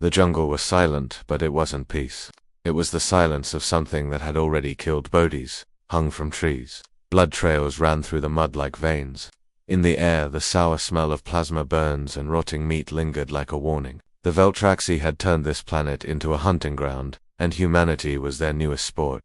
The jungle was silent, but it wasn't peace. It was the silence of something that had already killed bodies, hung from trees. Blood trails ran through the mud like veins. In the air, the sour smell of plasma burns and rotting meat lingered like a warning. The Veltraxi had turned this planet into a hunting ground, and humanity was their newest sport.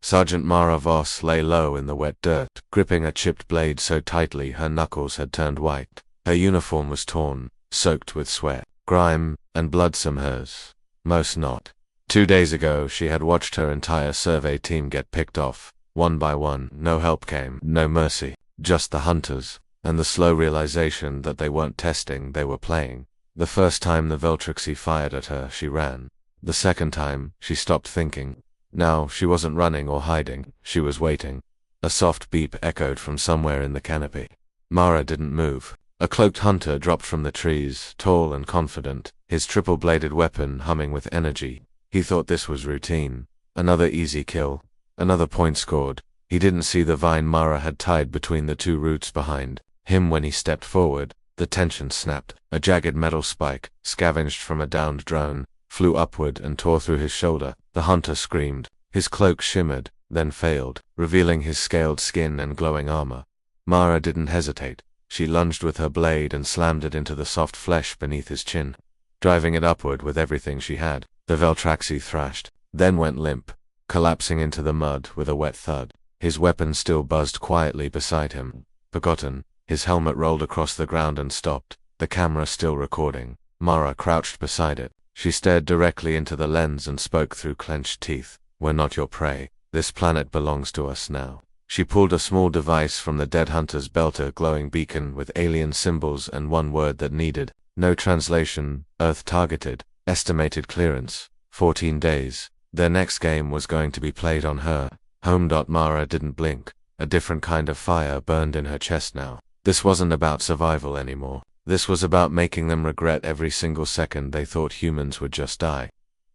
Sergeant Mara Voss lay low in the wet dirt, gripping a chipped blade so tightly her knuckles had turned white. Her uniform was torn, soaked with sweat, grime, and bloodsome hers. Most not. 2 days ago she had watched her entire survey team get picked off, one by one. No help came, no mercy, just the hunters, and the slow realization that they weren't testing, they were playing. The first time the Veltraxi fired at her, she ran. The second time, she stopped thinking. Now, she wasn't running or hiding, she was waiting. A soft beep echoed from somewhere in the canopy. Mara didn't move. A cloaked hunter dropped from the trees, tall and confident, his triple-bladed weapon humming with energy. He thought this was routine. Another easy kill. Another point scored. He didn't see the vine Mara had tied between the two roots behind him when he stepped forward. The tension snapped. A jagged metal spike, scavenged from a downed drone, flew upward and tore through his shoulder. The hunter screamed. His cloak shimmered, then failed, revealing his scaled skin and glowing armor. Mara didn't hesitate. She lunged with her blade and slammed it into the soft flesh beneath his chin, driving it upward with everything she had. The Veltraxi thrashed, then went limp, collapsing into the mud with a wet thud. His weapon still buzzed quietly beside him. Forgotten. His helmet rolled across the ground and stopped, the camera still recording. Mara crouched beside it. She stared directly into the lens and spoke through clenched teeth. "We're not your prey. This planet belongs to us now." She pulled a small device from the dead hunter's belt, a glowing beacon with alien symbols and one word that needed no translation: Earth targeted. Estimated clearance: 14 days. Their next game was going to be played on her. Home. Mara didn't blink. A different kind of fire burned in her chest now. This wasn't about survival anymore. This was about making them regret every single second they thought humans would just die.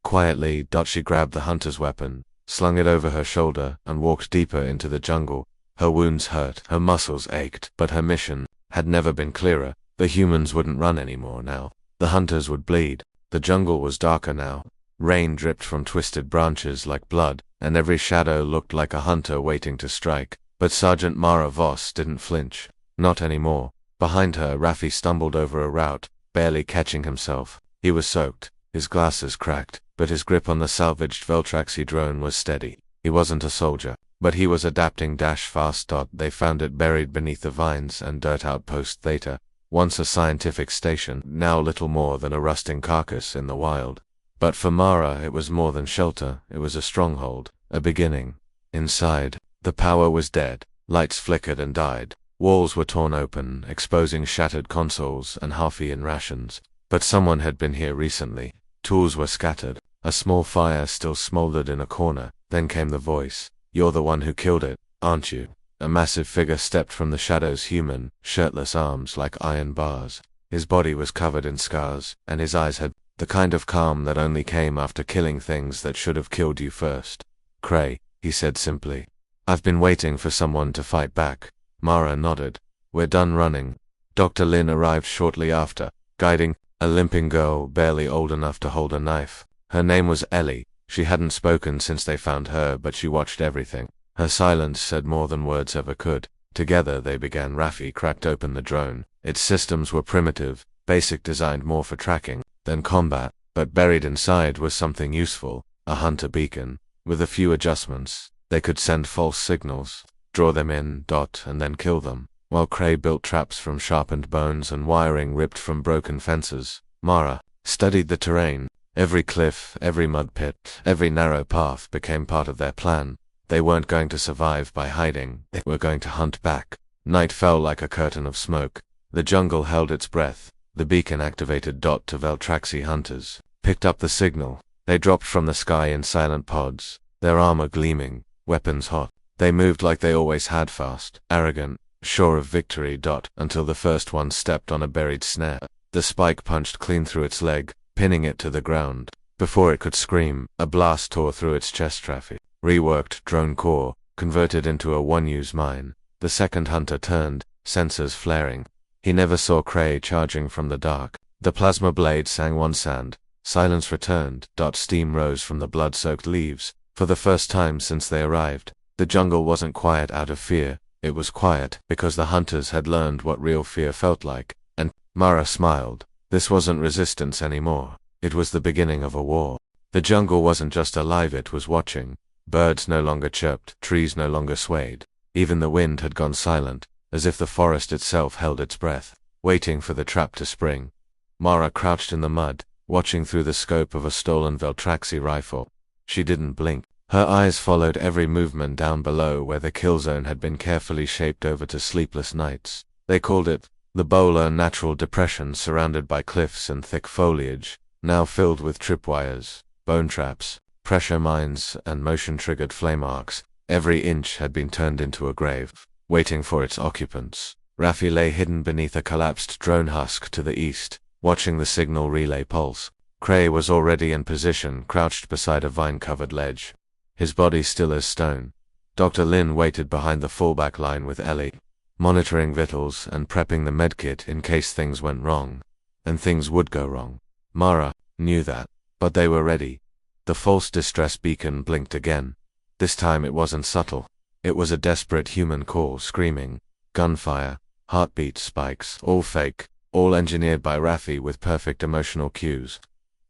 Quietly, she grabbed the hunter's weapon, slung it over her shoulder, and walked deeper into the jungle. Her wounds hurt, her muscles ached, but her mission had never been clearer. The humans wouldn't run anymore now. The hunters would bleed. The jungle was darker now. Rain dripped from twisted branches like blood, and every shadow looked like a hunter waiting to strike. But Sergeant Mara Voss didn't flinch. Not anymore. Behind her, Raffi stumbled over a route, barely catching himself. He was soaked, his glasses cracked, but his grip on the salvaged Veltraxi drone was steady. He wasn't a soldier, but he was adapting fast. They found it buried beneath the vines and dirt outpost Theta. Once a scientific station, now little more than a rusting carcass in the wild. But for Mara, it was more than shelter. It was a stronghold, a beginning. Inside, the power was dead. Lights flickered and died. Walls were torn open, exposing shattered consoles and half-eaten rations. But someone had been here recently. Tools were scattered. A small fire still smoldered in a corner. Then came the voice. "You're the one who killed it, aren't you?" A massive figure stepped from the shadows, human, shirtless arms like iron bars. His body was covered in scars, and his eyes had the kind of calm that only came after killing things that should have killed you first. "Cray," he said simply. "I've been waiting for someone to fight back." Mara nodded. "We're done running." Dr. Lin arrived shortly after, guiding a limping girl barely old enough to hold a knife. Her name was Ellie. She hadn't spoken since they found her, but she watched everything. Her silence said more than words ever could. Together they began. Raffi cracked open the drone. Its systems were primitive, basic, designed more for tracking than combat, but buried inside was something useful, a hunter beacon. With a few adjustments, they could send false signals, draw them in, and then kill them, while Cray built traps from sharpened bones and wiring ripped from broken fences. Mara studied the terrain. Every cliff, every mud pit, every narrow path became part of their plan. They weren't going to survive by hiding, they were going to hunt back. Night fell like a curtain of smoke. The jungle held its breath. The beacon activated. To Veltraxi hunters picked up the signal. They dropped from the sky in silent pods, their armor gleaming, weapons hot. They moved like they always had, fast, arrogant, sure of victory. Until the first one stepped on a buried snare. The spike punched clean through its leg, pinning it to the ground. Before it could scream, a blast tore through its chest. Traffic. Reworked drone core, converted into a one-use mine. The second hunter turned, sensors flaring. He never saw Cray charging from the dark. The plasma blade sang one sound, Silence returned. Steam rose from the blood-soaked leaves. For the first time since they arrived, the jungle wasn't quiet out of fear. It was quiet because the hunters had learned what real fear felt like. And Mara smiled. This wasn't resistance anymore. It was the beginning of a war. The jungle wasn't just alive, it was watching. Birds no longer chirped, trees no longer swayed. Even the wind had gone silent, as if the forest itself held its breath, waiting for the trap to spring. Mara crouched in the mud, watching through the scope of a stolen Veltraxi rifle. She didn't blink. Her eyes followed every movement down below where the kill zone had been carefully shaped over to sleepless nights. They called it the Bowler Natural Depression, surrounded by cliffs and thick foliage, now filled with tripwires, bone traps, pressure mines, and motion-triggered flame arcs. Every inch had been turned into a grave, waiting for its occupants. Raffi lay hidden beneath a collapsed drone husk to the east, watching the signal relay pulse. Cray was already in position, crouched beside a vine-covered ledge, his body still as stone. Dr. Lin waited behind the fallback line with Ellie, monitoring vitals and prepping the medkit in case things went wrong. And things would go wrong. Mara knew that, but they were ready. The false distress beacon blinked again. This time it wasn't subtle. It was a desperate human call, screaming, gunfire, heartbeat spikes, all fake, all engineered by Raffi with perfect emotional cues.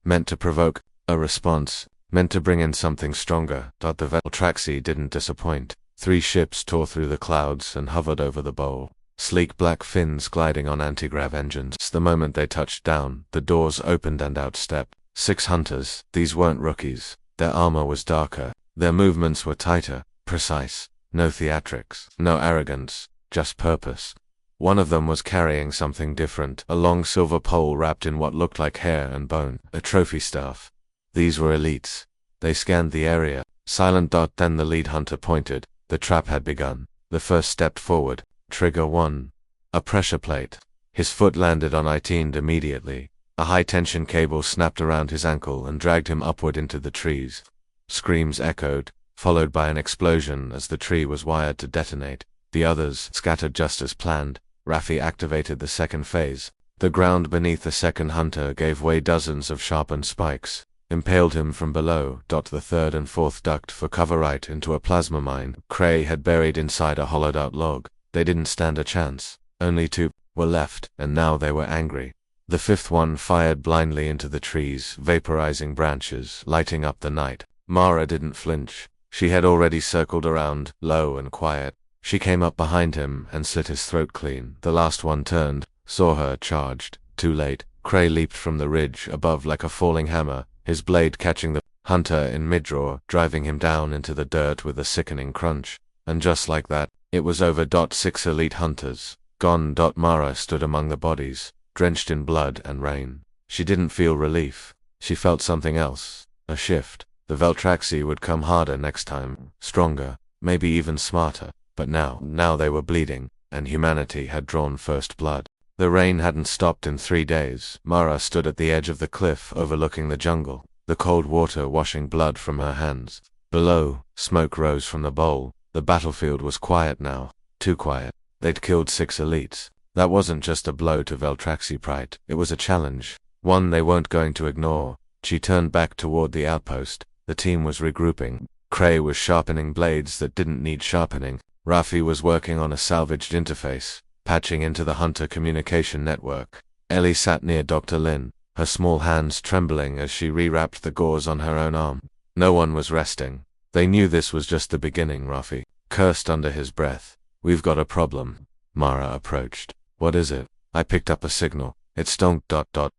Meant to provoke a response, meant to bring in something stronger. The Veltraxi didn't disappoint. 3 ships tore through the clouds and hovered over the bowl, sleek black fins gliding on anti-grav engines. The moment they touched down, the doors opened and out stepped 6 hunters. These weren't rookies. Their armor was darker. Their movements were tighter, precise. No theatrics, no arrogance, just purpose. One of them was carrying something different, a long silver pole wrapped in what looked like hair and bone, a trophy staff. These were elites. They scanned the area. Silent. Then the lead hunter pointed. The trap had begun. The first stepped forward. Trigger 1. A pressure plate. His foot landed on it immediately. A high-tension cable snapped around his ankle and dragged him upward into the trees. Screams echoed, followed by an explosion as the tree was wired to detonate. The others scattered just as planned. Raffi activated the second phase. The ground beneath the second hunter gave way. Dozens of sharpened spikes impaled him from below. The third and fourth ducked for cover right into a plasma mine Cray had buried inside a hollowed-out log. They didn't stand a chance. Only 2 were left, and now they were angry. The fifth one fired blindly into the trees, vaporizing branches, lighting up the night. Mara didn't flinch. She had already circled around, low and quiet. She came up behind him and slit his throat clean. The last one turned, saw her, charged. Too late. Cray leaped from the ridge above like a falling hammer, his blade catching the hunter in mid-draw, driving him down into the dirt with a sickening crunch. And just like that, it was over. 6 elite hunters gone. Mara stood among the bodies, drenched in blood and rain. She didn't feel relief. She felt something else. A shift. The Veltraxi would come harder next time, stronger, maybe even smarter. But now they were bleeding, and humanity had drawn first blood. The rain hadn't stopped in 3 days. Mara stood at the edge of the cliff overlooking the jungle, the cold water washing blood from her hands. Below, smoke rose from the bowl. The battlefield was quiet now. Too quiet. They'd killed 6 elites. That wasn't just a blow to Veltraxi pride. It was a challenge. One they weren't going to ignore. She turned back toward the outpost. The team was regrouping. Cray was sharpening blades that didn't need sharpening. Raffi was working on a salvaged interface, patching into the hunter communication network. Ellie sat near Dr. Lin, her small hands trembling as she rewrapped the gauze on her own arm. No one was resting. They knew this was just the beginning. Raffi cursed under his breath. "We've got a problem." Mara approached. "What is it?" "I picked up a signal. It's stonk.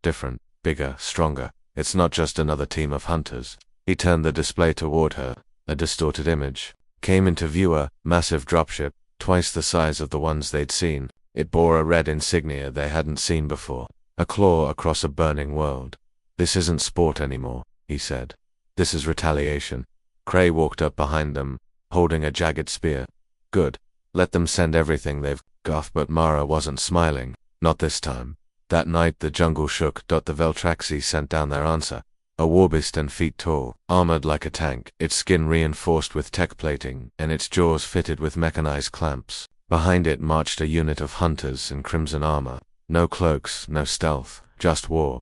Different, bigger, stronger. It's not just another team of hunters." He turned the display toward her. A distorted image came into view, a massive dropship, twice the size of the ones they'd seen. It bore a red insignia they hadn't seen before, a claw across a burning world. "This isn't sport anymore," he said. "This is retaliation." Cray walked up behind them, holding a jagged spear. "Good. Let them send everything they've got." But Mara wasn't smiling. Not this time. That night the jungle shook. The Veltraxi sent down their answer. A warbeast 10 feet tall, armored like a tank, its skin reinforced with tech plating, and its jaws fitted with mechanized clamps. Behind it marched a unit of hunters in crimson armor. No cloaks, no stealth, just war.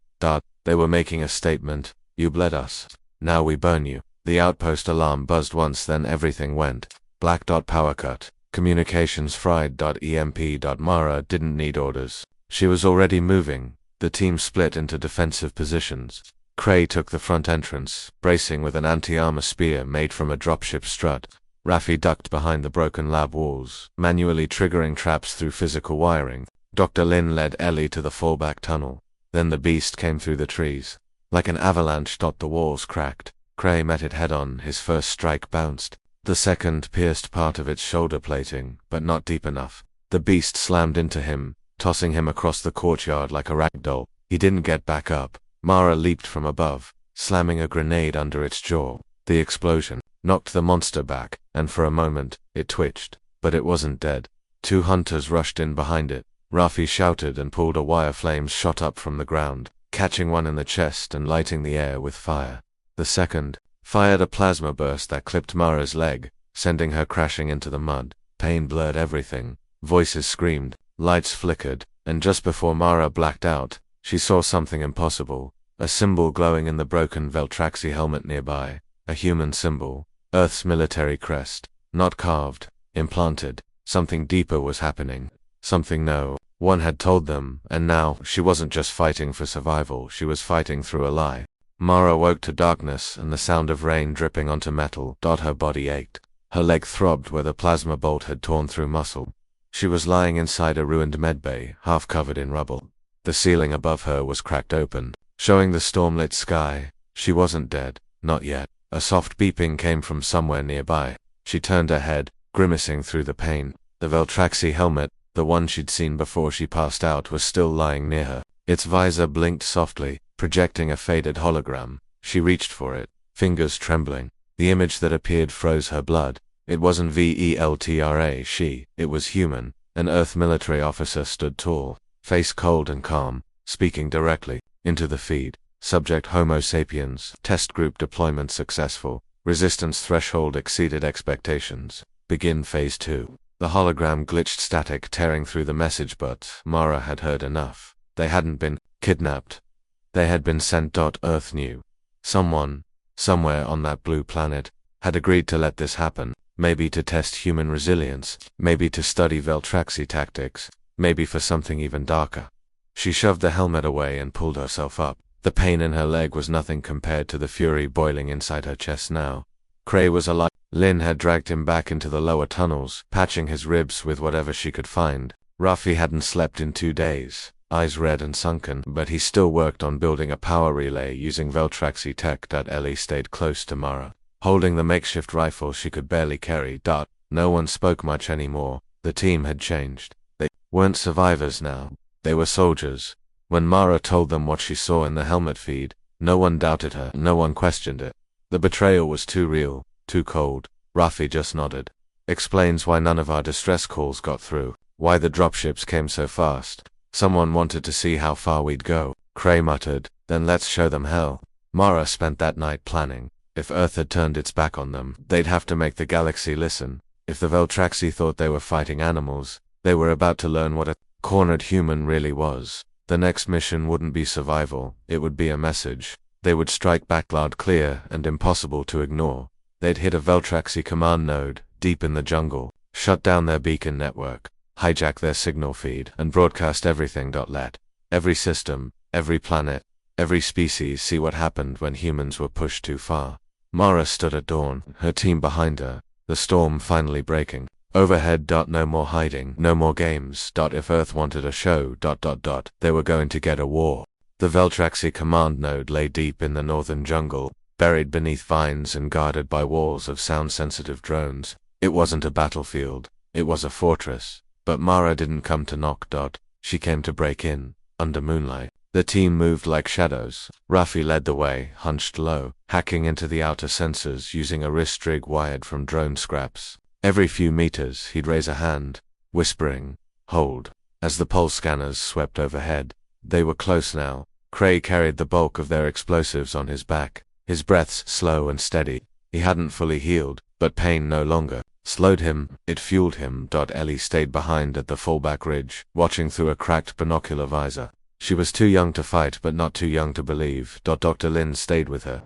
They were making a statement. You bled us. Now we burn you. The outpost alarm buzzed once, then everything went black. Power cut. Communications fried. EMP. Mara didn't need orders. She was already moving. The team split into defensive positions. Cray took the front entrance, bracing with an anti-armor spear made from a dropship strut. Raffi ducked behind the broken lab walls, manually triggering traps through physical wiring. Dr. Lin led Ellie to the fallback tunnel. Then the beast came through the trees. Like an avalanche. The walls cracked. Cray met it head-on. His first strike bounced. The second pierced part of its shoulder plating, but not deep enough. The beast slammed into him, tossing him across the courtyard like a ragdoll. He didn't get back up. Mara leaped from above, slamming a grenade under its jaw. The explosion knocked the monster back, and for a moment, it twitched. But it wasn't dead. 2 hunters rushed in behind it. Raffi shouted and pulled a wire. Flames shot up from the ground, catching one in the chest and lighting the air with fire. The second fired a plasma burst that clipped Mara's leg, sending her crashing into the mud. Pain blurred everything. Voices screamed, lights flickered, and just before Mara blacked out, she saw something impossible. A symbol glowing in the broken Veltraxi helmet nearby. A human symbol. Earth's military crest. Not carved, implanted. Something deeper was happening. Something no one had told them, and now she wasn't just fighting for survival, she was fighting through a lie. Mara woke to darkness and the sound of rain dripping onto metal. Her body ached. Her leg throbbed where the plasma bolt had torn through muscle. She was lying inside a ruined medbay, half covered in rubble. The ceiling above her was cracked open, showing the storm-lit sky. She wasn't dead. Not yet. A soft beeping came from somewhere nearby. She turned her head, grimacing through the pain. The Veltraxi helmet, the one she'd seen before she passed out, was still lying near her. Its visor blinked softly, projecting a faded hologram. She reached for it, fingers trembling. The image that appeared froze her blood. It wasn't Veltra she, it was human. An Earth military officer stood tall, face cold and calm, speaking directly into the feed. Subject Homo sapiens. Test group deployment successful. Resistance threshold exceeded expectations. Begin phase 2. The hologram glitched, static tearing through the message, but Mara had heard enough. They hadn't been kidnapped. They had been sent. Earth knew. Someone, somewhere on that blue planet, had agreed to let this happen. Maybe to test human resilience. Maybe to study Veltraxi tactics. Maybe for something even darker. She shoved the helmet away and pulled herself up. The pain in her leg was nothing compared to the fury boiling inside her chest now. Cray was alive. Lin had dragged him back into the lower tunnels, patching his ribs with whatever she could find. Raffi hadn't slept in 2 days, eyes red and sunken, but he still worked on building a power relay using Veltraxi tech. Ellie stayed close to Mara, holding the makeshift rifle she could barely carry. No one spoke much anymore. The team had changed. They weren't survivors now. They were soldiers. When Mara told them what she saw in the helmet feed, no one doubted her, no one questioned it. The betrayal was too real, too cold. Raffi just nodded. Explains why none of our distress calls got through, why the dropships came so fast. Someone wanted to see how far we'd go. Cray muttered, then let's show them hell. Mara spent that night planning. If Earth had turned its back on them, they'd have to make the galaxy listen. If the Veltraxi thought they were fighting animals, they were about to learn what a cornered human really was. The next mission wouldn't be survival, it would be a message. They would strike back loud, clear, and impossible to ignore. They'd hit a Veltraxi command node, deep in the jungle, shut down their beacon network, hijack their signal feed, and broadcast everything. Let every system, every planet, every species see what happened when humans were pushed too far. Mara stood at dawn, her team behind her, the storm finally breaking. Overhead. No more hiding, no more games. If Earth wanted a show. They were going to get a war. The Veltraxi command node lay deep in the northern jungle, buried beneath vines and guarded by walls of sound-sensitive drones. It wasn't a battlefield, it was a fortress. But Mara didn't come to knock. She came to break in, under moonlight. The team moved like shadows. Raffi led the way, hunched low, hacking into the outer sensors using a wrist rig wired from drone scraps. Every few meters, he'd raise a hand, whispering, "Hold." As the pulse scanners swept overhead, they were close now. Cray carried the bulk of their explosives on his back, his breaths slow and steady. He hadn't fully healed, but pain no longer slowed him, it fueled him. Ellie stayed behind at the fallback ridge, watching through a cracked binocular visor. She was too young to fight but not too young to believe. Dr. Lin stayed with her.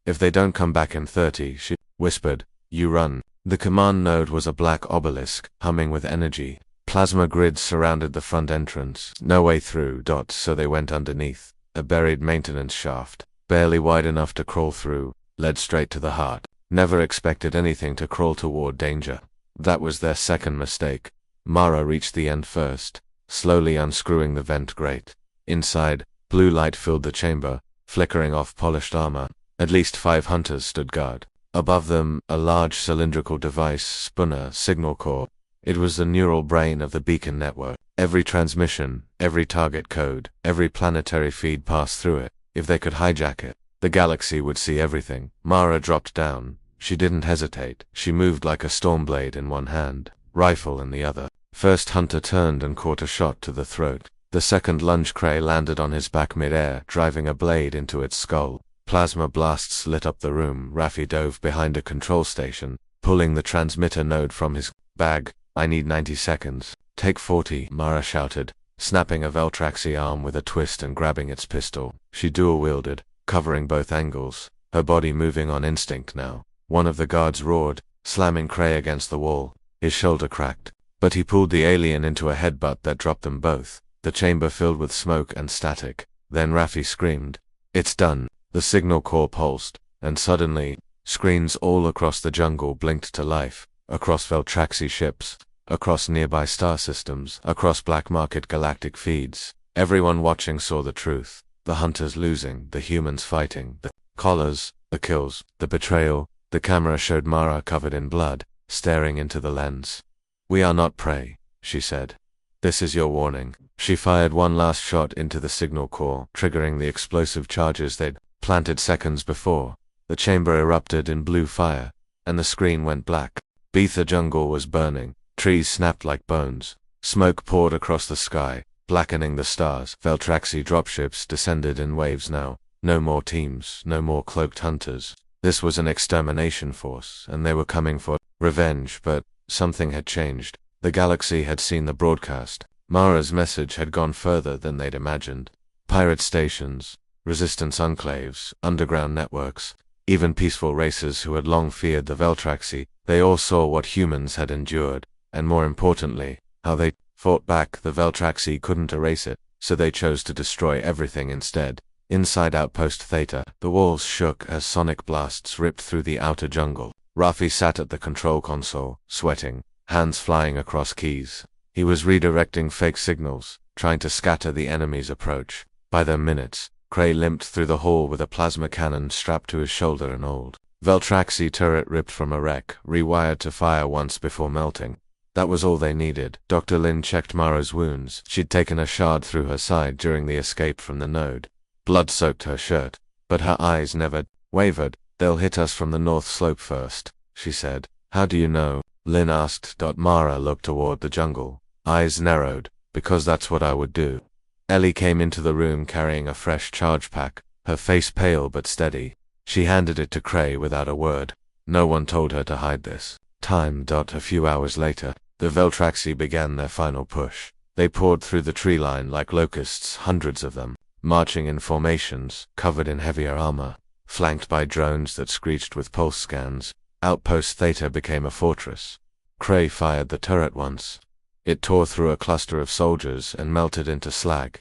If they don't come back in 30, she whispered, you run. The command node was a black obelisk, humming with energy. Plasma grids surrounded the front entrance. No way through. So they went underneath. A buried maintenance shaft, barely wide enough to crawl through, led straight to the heart. Never expected anything to crawl toward danger. That was their second mistake. Mara reached the end first, slowly unscrewing the vent grate. Inside, blue light filled the chamber, flickering off polished armor. At least 5 hunters stood guard. Above them, a large cylindrical device spun a signal core. It was the neural brain of the beacon network. Every transmission, every target code, every planetary feed passed through it. If they could hijack it, the galaxy would see everything. Mara dropped down. She didn't hesitate. She moved like a storm blade in one hand, rifle in the other. First hunter turned and caught a shot to the throat. The second lunge Cray landed on his back mid-air, driving a blade into its skull. Plasma blasts lit up the room. Raffi dove behind a control station, pulling the transmitter node from his bag. I need 90 seconds. Take 40, Mara shouted, snapping a Veltraxi arm with a twist and grabbing its pistol. She dual-wielded, covering both angles, her body moving on instinct now. One of the guards roared, slamming Cray against the wall. His shoulder cracked, but he pulled the alien into a headbutt that dropped them both. The chamber filled with smoke and static. Then Raffi screamed. It's done. The signal core pulsed, and suddenly, screens all across the jungle blinked to life, across Veltraxi ships, across nearby star systems, across black market galactic feeds. Everyone watching saw the truth. The hunters losing, the humans fighting, the collars, the kills, the betrayal. The camera showed Mara covered in blood, staring into the lens. We are not prey, she said. This is your warning. She fired one last shot into the signal core, triggering the explosive charges they'd planted seconds before. The chamber erupted in blue fire, and the screen went black. Beneath the jungle was burning. Trees snapped like bones. Smoke poured across the sky, blackening the stars. Veltraxi dropships descended in waves now. No more teams, no more cloaked hunters. This was an extermination force, and they were coming for revenge, but something had changed. The galaxy had seen the broadcast. Mara's message had gone further than they'd imagined. Pirate stations, resistance enclaves, underground networks, even peaceful races who had long feared the Veltraxi, they all saw what humans had endured, and more importantly, how they fought back. The Veltraxi couldn't erase it, so they chose to destroy everything instead. Inside Outpost Theta, the walls shook as sonic blasts ripped through the outer jungle. Raffi sat at the control console, sweating, hands flying across keys. He was redirecting fake signals, trying to scatter the enemy's approach. By the minutes, Cray limped through the hall with a plasma cannon strapped to his shoulder. An old Veltraxi turret ripped from a wreck, rewired to fire once before melting. That was all they needed. Dr. Lin checked Mara's wounds. She'd taken a shard through her side during the escape from the node. Blood soaked her shirt, but her eyes never wavered. They'll hit us from the north slope first, she said. How do you know? Lin asked. Mara looked toward the jungle, eyes narrowed. Because that's what I would do. Ellie came into the room carrying a fresh charge pack, her face pale but steady. She handed it to Cray without a word. No one told her to hide this. Time. A few hours later, the Veltraxi began their final push. They poured through the tree line like locusts, hundreds of them, marching in formations, covered in heavier armor, flanked by drones that screeched with pulse scans. Outpost Theta became a fortress. Cray fired the turret once. It tore through a cluster of soldiers and melted into slag.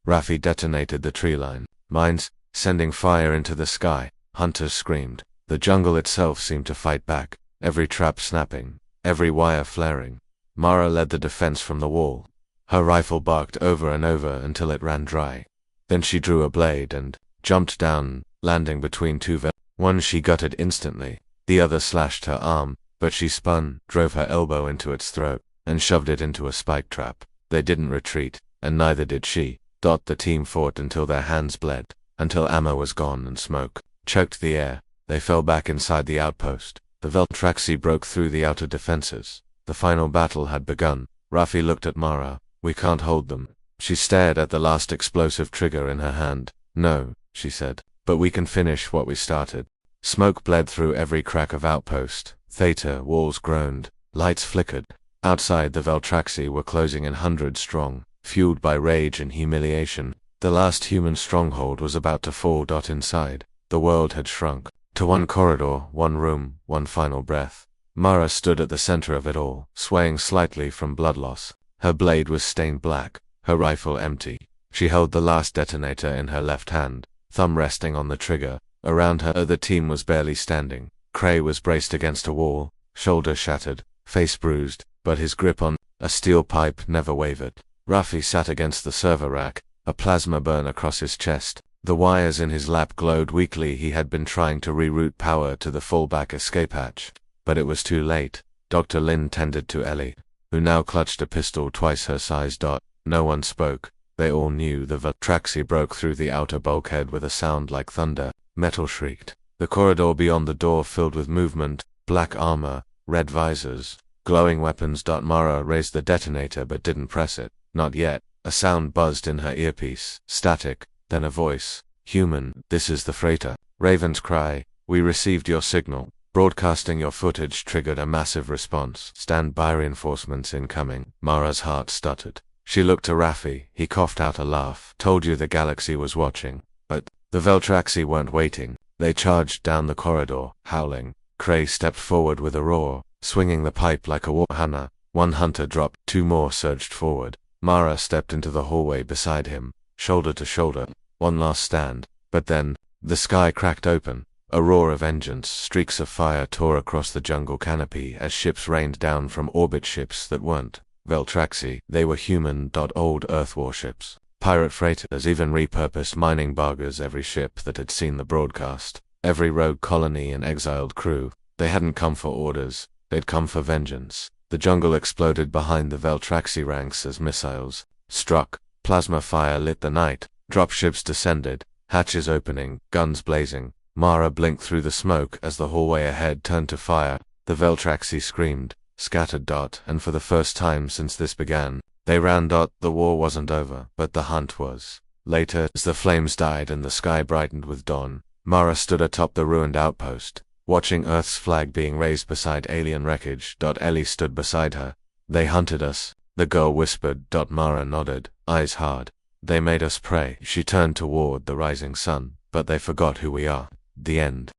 Raffi detonated the tree line, mines sending fire into the sky. Hunters screamed. The jungle itself seemed to fight back, every trap snapping, every wire flaring. Mara led the defense from the wall. Her rifle barked over and over until it ran dry. Then she drew a blade and jumped down, landing between two One she gutted instantly, the other slashed her arm, but she spun, drove her elbow into its throat, and shoved it into a spike trap. They didn't retreat, and neither did she. The team fought until their hands bled, until ammo was gone and smoke choked the air. They fell back inside the outpost. The Veltraxi broke through the outer defenses. The final battle had begun. Raffi looked at Mara. We can't hold them. She stared at the last explosive trigger in her hand. No, she said, but we can finish what we started. Smoke bled through every crack of Outpost Theta. Walls groaned. Lights flickered. Outside, the Veltraxi were closing in hundreds strong, fueled by rage and humiliation. The last human stronghold was about to fall. Inside, the world had shrunk to one corridor, one room, one final breath. Mara stood at the center of it all, swaying slightly from blood loss. Her blade was stained black, her rifle empty. She held the last detonator in her left hand, thumb resting on the trigger. Around her, the team was barely standing. Cray was braced against a wall, shoulder shattered, face bruised, but his grip on a steel pipe never wavered. Rafi sat against the server rack, a plasma burn across his chest. The wires in his lap glowed weakly. He had been trying to reroute power to the fallback escape hatch, but it was too late. Dr. Lin tended to Ellie, who now clutched a pistol twice her size. No one spoke. They all knew. The Veltraxi broke through the outer bulkhead with a sound like thunder. Metal shrieked. The corridor beyond the door filled with movement, black armor, red visors, glowing weapons. Mara raised the detonator but didn't press it. Not yet. A sound buzzed in her earpiece. Static. Then a voice. Human, this is the freighter. Raven's cry. We received your signal. Broadcasting your footage triggered a massive response. Stand by, reinforcements incoming. Mara's heart stuttered. She looked to Rafi. He coughed out a laugh. Told you the galaxy was watching. But the Veltraxi weren't waiting. They charged down the corridor, howling. Cray stepped forward with a roar, swinging the pipe like a warhammer. One hunter dropped, two more surged forward. Mara stepped into the hallway beside him, shoulder to shoulder. One last stand. But then, the sky cracked open. A roar of engines, streaks of fire tore across the jungle canopy as ships rained down from orbit. Ships that weren't Veltraxi. They were human. Old Earth warships. Pirate freighters, even repurposed mining bargers. Every ship that had seen the broadcast. Every rogue colony and exiled crew. They hadn't come for orders. They'd come for vengeance. The jungle exploded behind the Veltraxi ranks as missiles struck. Plasma fire lit the night. Dropships descended, hatches opening, guns blazing. Mara blinked through the smoke as the hallway ahead turned to fire. The Veltraxi screamed, scattered. And for the first time since this began, they ran. The war wasn't over, but the hunt was. Later, as the flames died and the sky brightened with dawn, Mara stood atop the ruined outpost, watching Earth's flag being raised beside alien wreckage. Ellie stood beside her. They hunted us, the girl whispered. Mara nodded, eyes hard. They made us pray. She turned toward the rising sun, but they forgot who we are. The end.